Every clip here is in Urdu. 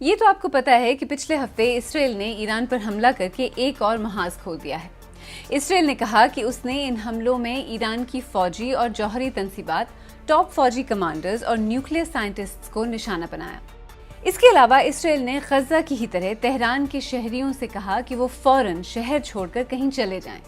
یہ تو آپ کو پتا ہے کہ پچھلے ہفتے اسرائیل نے ایران پر حملہ کر کے ایک اور محاذ کھول دیا ہے۔ اسرائیل نے کہا کہ اس نے ان حملوں میں ایران کی فوجی اور جوہری تنصیبات، ٹاپ فوجی کمانڈرز اور نیوکلیئر سائنٹسٹس کو نشانہ بنایا۔ اس کے علاوہ اسرائیل نے غزہ کی ہی طرح تہران کے شہریوں سے کہا کہ وہ فوراً شہر چھوڑ کر کہیں چلے جائیں۔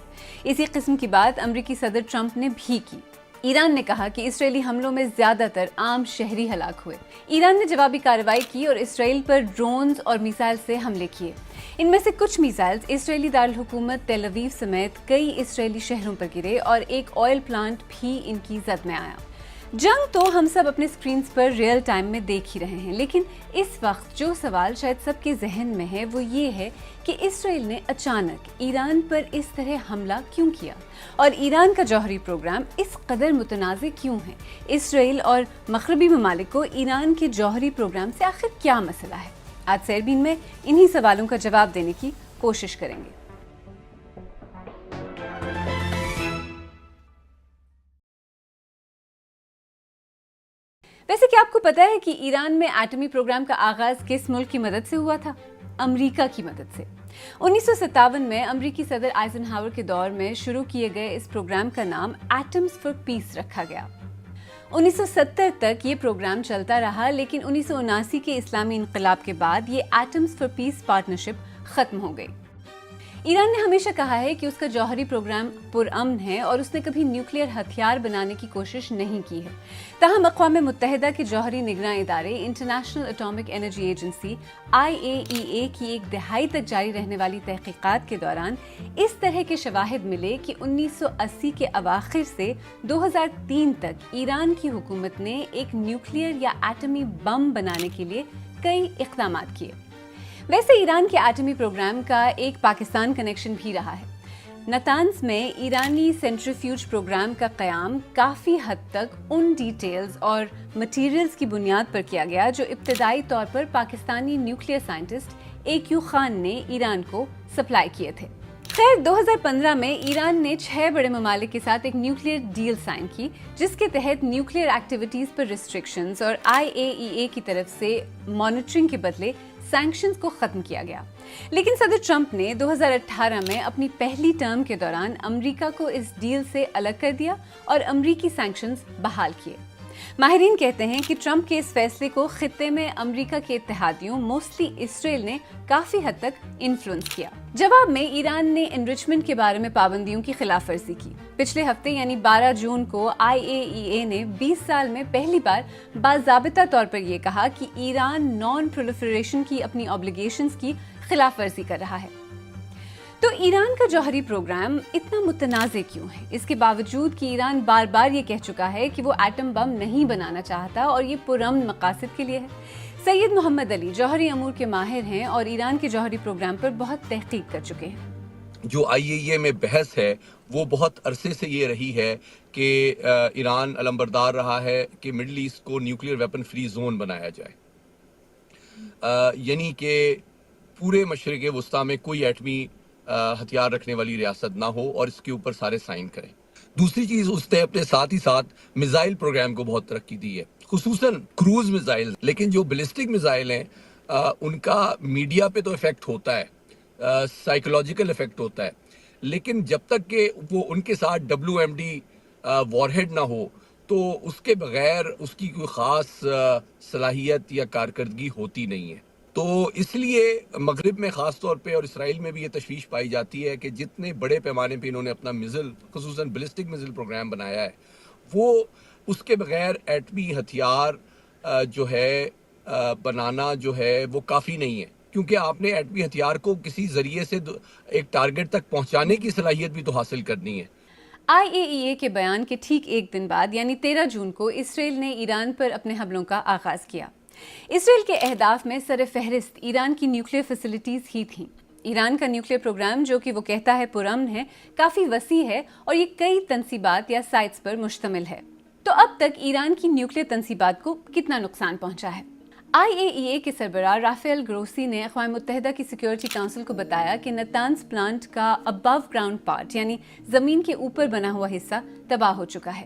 اسی قسم کی بات امریکی صدر ٹرمپ نے بھی کی۔ ایران نے کہا کہ اسرائیلی حملوں میں زیادہ تر عام شہری ہلاک ہوئے۔ ایران نے جوابی کارروائی کی اور اسرائیل پر ڈرونز اور میزائل سے حملے کیے۔ ان میں سے کچھ میزائلز اسرائیلی دارالحکومت تل اویو سمیت کئی اسرائیلی شہروں پر گرے اور ایک آئل پلانٹ بھی ان کی زد میں آیا۔ جنگ تو ہم سب اپنے سکرینز پر ریئل ٹائم میں دیکھ ہی رہے ہیں، لیکن اس وقت جو سوال شاید سب کے ذہن میں ہے وہ یہ ہے کہ اسرائیل نے اچانک ایران پر اس طرح حملہ کیوں کیا اور ایران کا جوہری پروگرام اس قدر متنازع کیوں ہے۔ اسرائیل اور مغربی ممالک کو ایران کے جوہری پروگرام سے آخر کیا مسئلہ ہے؟ آج سیربین میں انہی سوالوں کا جواب دینے کی کوشش کریں گے۔ ویسے کیا آپ کو پتا ہے کہ ایران میں ایٹمی پروگرام کا آغاز کس ملک کی مدد سے ہوا تھا؟ امریکہ کی مدد سے۔ 1957 میں امریکی صدر آئزن ہاور کے دور میں شروع کیے گئے اس پروگرام کا نام ایٹمز فار پیس رکھا گیا۔ 1970 تک یہ پروگرام چلتا رہا، لیکن 1979 کے اسلامی انقلاب کے بعد یہ ایٹمز فار پیس پارٹنرشپ ختم ہو گئی۔ ایران نے ہمیشہ کہا ہے کہ اس کا جوہری پروگرام پرامن ہے اور اس نے کبھی نیوکلیئر ہتھیار بنانے کی کوشش نہیں کی ہے۔ تاہم اقوام متحدہ کے جوہری نگراں ادارے international atomic energy agency IAEA کی ایک دہائی تک جاری رہنے والی تحقیقات کے دوران اس طرح کے شواہد ملے کہ 1980 کے اواخر سے 2003 تک ایران کی حکومت نے ایک نیوکلیئر یا ایٹمی بم بنانے کے لیے کئی اقدامات کیے۔ ویسے ایران کے ایٹمی پروگرام کا ایک پاکستان کنیکشن بھی رہا ہے۔ نتانز میں ایرانی سینٹریفیوج پروگرام کا قیام کافی حد تک ان ڈیٹیلز اور مٹیریلز کی بنیاد پر کیا گیا جو ابتدائی طور پر Pakistani nuclear scientist AQ Khan نے ایران کو سپلائی کیے تھے۔ خیر 2015 میں ایران نے 6 بڑے ممالک کے ساتھ ایک نیوکلیئر ڈیل سائن کی، جس کے تحت نیوکلیئر ایکٹیویٹیز پر ریسٹرکشنز اور IAEA کی طرف سے مانیٹرنگ کے بدلے سینکشنز کو ختم کیا گیا۔ لیکن صدر ٹرمپ نے 2018 میں اپنی پہلی ٹرم کے دوران امریکہ کو اس ڈیل سے الگ کر دیا اور امریکی سینکشنز بحال کیے۔ ماہرین کہتے ہیں کہ ٹرمپ کے اس فیصلے کو خطے میں امریکہ کے اتحادیوں موسٹلی اسرائیل نے کافی حد تک انفلوئنس کیا۔ جواب میں ایران نے انرچمنٹ کے بارے میں پابندیوں کی خلاف ورزی کی۔ پچھلے ہفتے یعنی 12 جون کو IAEA نے 20 سال میں پہلی بار باضابطہ طور پر یہ کہا کہ ایران نان پرولیفریشن کی اپنی آبلیگیشنز کی خلاف ورزی کر رہا ہے۔ تو ایران کا جوہری پروگرام اتنا متنازع کیوں ہے؟ اس کے باوجود کہ ایران بار بار یہ کہہ چکا ہے کہ وہ ایٹم بم نہیں بنانا چاہتا اور یہ پرامن مقاصد کے لیے ہے۔ سید محمد علی جوہری امور کے ماہر ہیں اور ایران کے جوہری پروگرام پر بہت تحقیق کر چکے ہیں۔ جو IAEA میں بحث ہے وہ بہت عرصے سے یہ رہی ہے کہ ایران علمبردار رہا ہے کہ مڈل ایسٹ کو نیوکلیئر ویپن فری زون بنایا جائے، یعنی کہ پورے مشرق وسطیٰ میں کوئی ایٹمی ہتھیار رکھنے والی ریاست نہ ہو اور اس کے اوپر سارے سائن کریں۔ دوسری چیز، اس نے اپنے ساتھ ہی ساتھ میزائل پروگرام کو بہت ترقی دی ہے، خصوصاً کروز میزائل، لیکن جو بیلسٹک میزائل ہیں ان کا میڈیا پہ تو افیکٹ ہوتا ہے، سائیکولوجیکل افیکٹ ہوتا ہے، لیکن جب تک کہ وہ ان کے ساتھ WMD وار ہیڈ نہ ہو تو اس کے بغیر اس کی کوئی خاص صلاحیت یا کارکردگی ہوتی نہیں ہے۔ تو اس لیے مغرب میں خاص طور پہ اور اسرائیل میں بھی یہ تشویش پائی جاتی ہے کہ جتنے بڑے پیمانے پہ انہوں نے اپنا میزل، خصوصاً بیلسٹک میزل پروگرام بنایا ہے، وہ اس کے بغیر ایٹمی ہتھیار جو ہے بنانا جو ہے وہ کافی نہیں ہے، کیونکہ آپ نے ایٹمی ہتھیار کو کسی ذریعے سے ایک ٹارگٹ تک پہنچانے کی صلاحیت بھی تو حاصل کرنی ہے۔ IAEA کے بیان کے ٹھیک ایک دن بعد یعنی 13 جون کو اسرائیل نے ایران پر اپنے حملوں کا آغاز کیا۔ اسرائیل کے اہداف میں سر فہرست ایران کی نیوکلیئر فیسلٹیز ہی تھیں۔ ایران کا نیوکلیئر پروگرام، جو کہ وہ کہتا ہے پرامن ہے، کافی وسیع ہے اور یہ کئی تنصیبات یا سائٹس پر مشتمل ہے۔ تو اب تک ایران کی نیوکلیئر تنصیبات کو کتنا نقصان پہنچا ہے؟ IAEA کے سربراہ رافیل گروسی نے اقوام متحدہ کی سیکیورٹی کونسل کو بتایا کہ نتانز پلانٹ کا ابو گراؤنڈ پارٹ یعنی زمین کے اوپر بنا ہوا حصہ تباہ ہو چکا ہے۔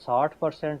60%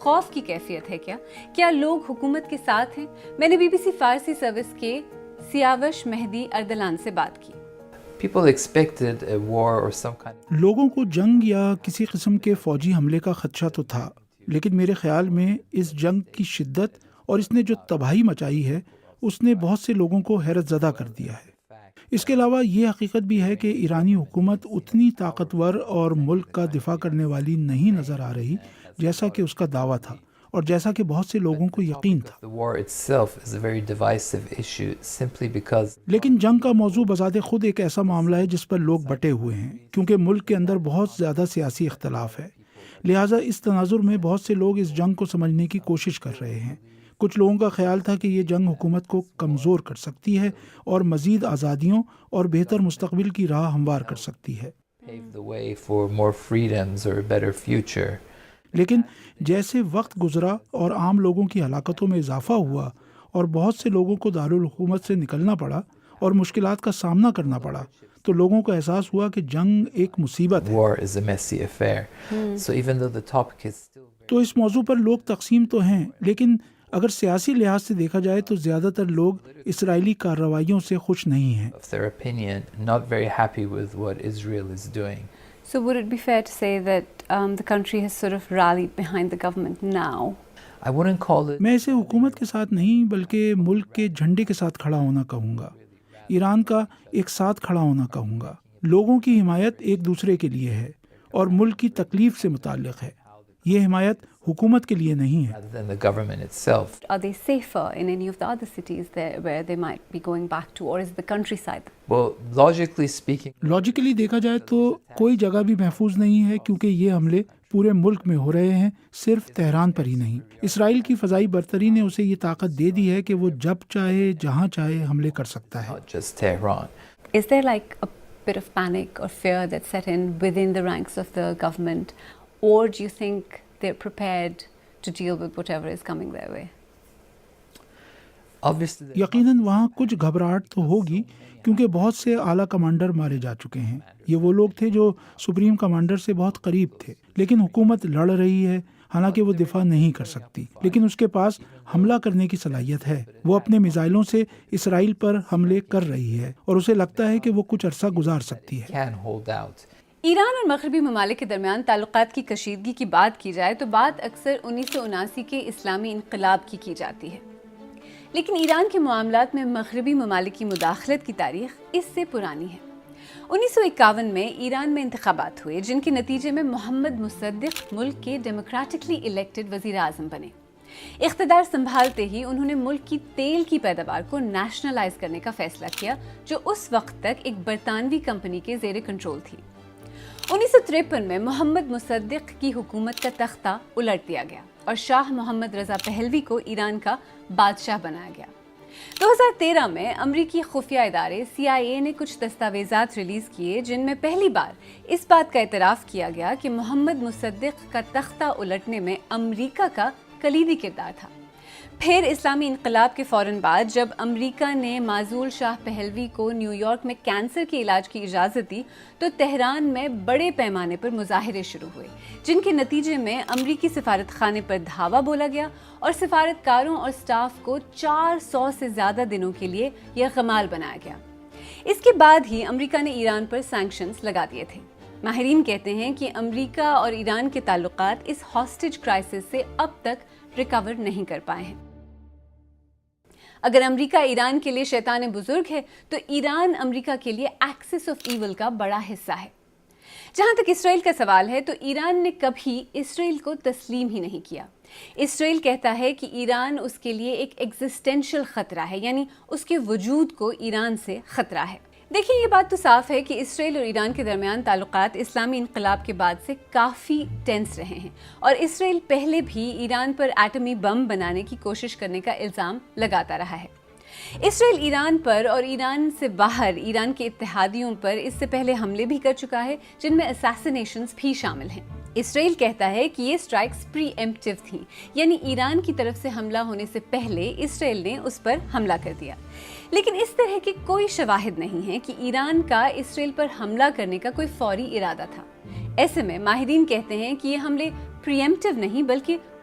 خوف کی کیفیت ہے کیا لوگ حکومت کے ساتھ ہیں؟ میں نے BBC فارسی سروس کے سیاوش مہدی اردلان سے بات کی. People expected a war or some kind. لوگوں کو جنگ یا کسی قسم کے فوجی حملے کا خدشہ تو تھا، لیکن میرے خیال میں اس جنگ کی شدت اور اس نے جو تباہی مچائی ہے اس نے بہت سے لوگوں کو حیرت زدہ کر دیا ہے. اس کے علاوہ یہ حقیقت بھی ہے کہ ایرانی حکومت اتنی طاقتور اور ملک کا دفاع کرنے والی نہیں نظر آ رہی جیسا کہ اس کا دعویٰ تھا اور جیسا کہ بہت سے لوگوں کو یقین تھا. The war itself is a very divisive issue simply because لیکن جنگ کا موضوع بذات خود ایک ایسا معاملہ ہے جس پر لوگ بٹے ہوئے ہیں، کیونکہ ملک کے اندر بہت زیادہ سیاسی اختلاف ہے. لہٰذا اس تناظر میں بہت سے لوگ اس جنگ کو سمجھنے کی کوشش کر رہے ہیں. کچھ لوگوں کا خیال تھا کہ یہ جنگ حکومت کو کمزور کر سکتی ہے اور مزید آزادیوں اور بہتر مستقبل کی راہ ہموار کر سکتی ہے. pave the way for more freedoms or a better future. لیکن جیسے وقت گزرا اور عام لوگوں کی ہلاکتوں میں اضافہ ہوا اور بہت سے لوگوں کو دارالحکومت سے نکلنا پڑا اور مشکلات کا سامنا کرنا پڑا، تو لوگوں کو احساس ہوا کہ جنگ ایک مصیبت ہے. War is a messy affair. So even though the topic is still تو اس موضوع پر لوگ تقسیم تو ہیں، لیکن اگر سیاسی لحاظ سے دیکھا جائے تو زیادہ تر لوگ اسرائیلی کارروائیوں سے خوش نہیں ہیں. of their opinion, not very happy with what Israel is doing. So would it be fair to say that the country has sort of rallied behind the government now? I wouldn't call it میں اسے حکومت کے ساتھ نہیں بلکہ ملک کے جھنڈے کے ساتھ کھڑا ہونا کہوں گا، ایران کا ایک ساتھ کھڑا ہونا کہوں گا. لوگوں کی حمایت ایک دوسرے کے لیے ہے اور ملک کی تکلیف سے متعلق ہے. یہ حمایت حکومت کے لیے نہیں ہے. rather than the government itself. Are they safer in any of the other cities there where they might be going back to, or is the countryside? Well, logically speaking, logically دیکھا جائے تو کوئی جگہ بھی محفوظ نہیں ہے، کیونکہ یہ حملے پورے ملک میں ہو رہے ہیں، صرف تہران پر ہی نہیں. اسرائیل کی فضائی برتری نے اسے یہ طاقت دے دی ہے کہ وہ جب چاہے جہاں چاہے حملے کر سکتا ہے. not just Tehran. Is there like a bit of panic or fear that set in within the ranks of the government, or do you think they're prepared to deal with whatever is coming their way? Obviously, یقیناً وہاں کچھ گھبراہٹ تو ہوگی، کیونکہ بہت سے اعلیٰ کمانڈر مارے جا چکے ہیں. یہ وہ لوگ تھے جو سپریم کمانڈر سے بہت قریب تھے. لیکن حکومت لڑ رہی ہے، حالانکہ وہ دفاع نہیں کر سکتی، لیکن اس کے پاس حملہ کرنے کی صلاحیت ہے. وہ اپنے میزائلوں سے اسرائیل پر حملے کر رہی ہے اور اسے لگتا ہے کہ وہ کچھ عرصہ گزار سکتی ہے. can hold out. ایران اور مغربی ممالک کے درمیان تعلقات کی کشیدگی کی بات کی جائے تو بات اکثر 1979 کے اسلامی انقلاب کی جاتی ہے. لیکن ایران کے معاملات میں مغربی ممالک کی مداخلت کی تاریخ اس سے پرانی ہے. 1951 میں ایران میں انتخابات ہوئے جن کے نتیجے میں محمد مصدق ملک کے ڈیموکریٹکلی الیکٹڈ وزیر اعظم بنے. اقتدار سنبھالتے ہی انہوں نے ملک کی تیل کی پیداوار کو نیشنلائز کرنے کا فیصلہ کیا، جو اس وقت تک ایک برطانوی کمپنی کے زیر کنٹرول تھی. 1953 میں محمد مصدق کی حکومت کا تختہ الٹ دیا گیا اور شاہ محمد رضا پہلوی کو ایران کا بادشاہ بنایا گیا. 2013 میں امریکی خفیہ ادارے CIA نے کچھ دستاویزات ریلیز کیے جن میں پہلی بار اس بات کا اعتراف کیا گیا کہ محمد مصدق کا تختہ الٹنے میں امریکہ کا کلیدی کردار تھا. پھر اسلامی انقلاب کے فوراً بعد جب امریکہ نے معزول شاہ پہلوی کو نیو یارک میں کینسر کے علاج کی اجازت دی تو تہران میں بڑے پیمانے پر مظاہرے شروع ہوئے، جن کے نتیجے میں امریکی سفارت خانے پر دھاوا بولا گیا اور سفارتکاروں اور سٹاف کو 400 سے زیادہ دنوں کے لیے یرغمال بنایا گیا. اس کے بعد ہی امریکہ نے ایران پر سینکشنز لگا دیے تھے. ماہرین کہتے ہیں کہ امریکہ اور ایران کے تعلقات اس ہاسٹیج کرائسس سے اب تک ریکور نہیں کر پائے ہیں. اگر امریکہ ایران کے لیے شیطان بزرگ ہے تو ایران امریکہ کے لیے ایکسس آف ایول کا بڑا حصہ ہے. جہاں تک اسرائیل کا سوال ہے تو ایران نے کبھی اسرائیل کو تسلیم ہی نہیں کیا. اسرائیل کہتا ہے کہ ایران اس کے لیے ایک ایگزسٹینشل خطرہ ہے، یعنی اس کے وجود کو ایران سے خطرہ ہے. دیکھیں، یہ بات تو صاف ہے کہ اسرائیل اور ایران کے درمیان تعلقات اسلامی انقلاب کے بعد سے کافی ٹینس رہے ہیں اور اسرائیل پہلے بھی ایران پر ایٹمی بم بنانے کی کوشش کرنے کا الزام لگاتا رہا ہے. اسرائیل ایران پر اور ایران سے باہر ایران کے اتحادیوں پر اس سے پہلے حملے بھی کر چکا ہے، جن میں اساسینیشنز بھی شامل ہیں. اسرائیل کہتا ہے کہ یہ اسٹرائکس پری ایمپٹیو تھیں، یعنی ایران کی طرف سے حملہ ہونے سے پہلے اسرائیل نے اس پر حملہ کر دیا. لیکن اس طرح کے کوئی شواہد نہیں ہیں کہ ایران کا اسرائیل پر حملہ کرنے کا کوئی فوری ارادہ تھا. ایسے میں ماہرین کہتے ہیں کہ یہ حملے پری ایمپٹیو نہیں بلکہ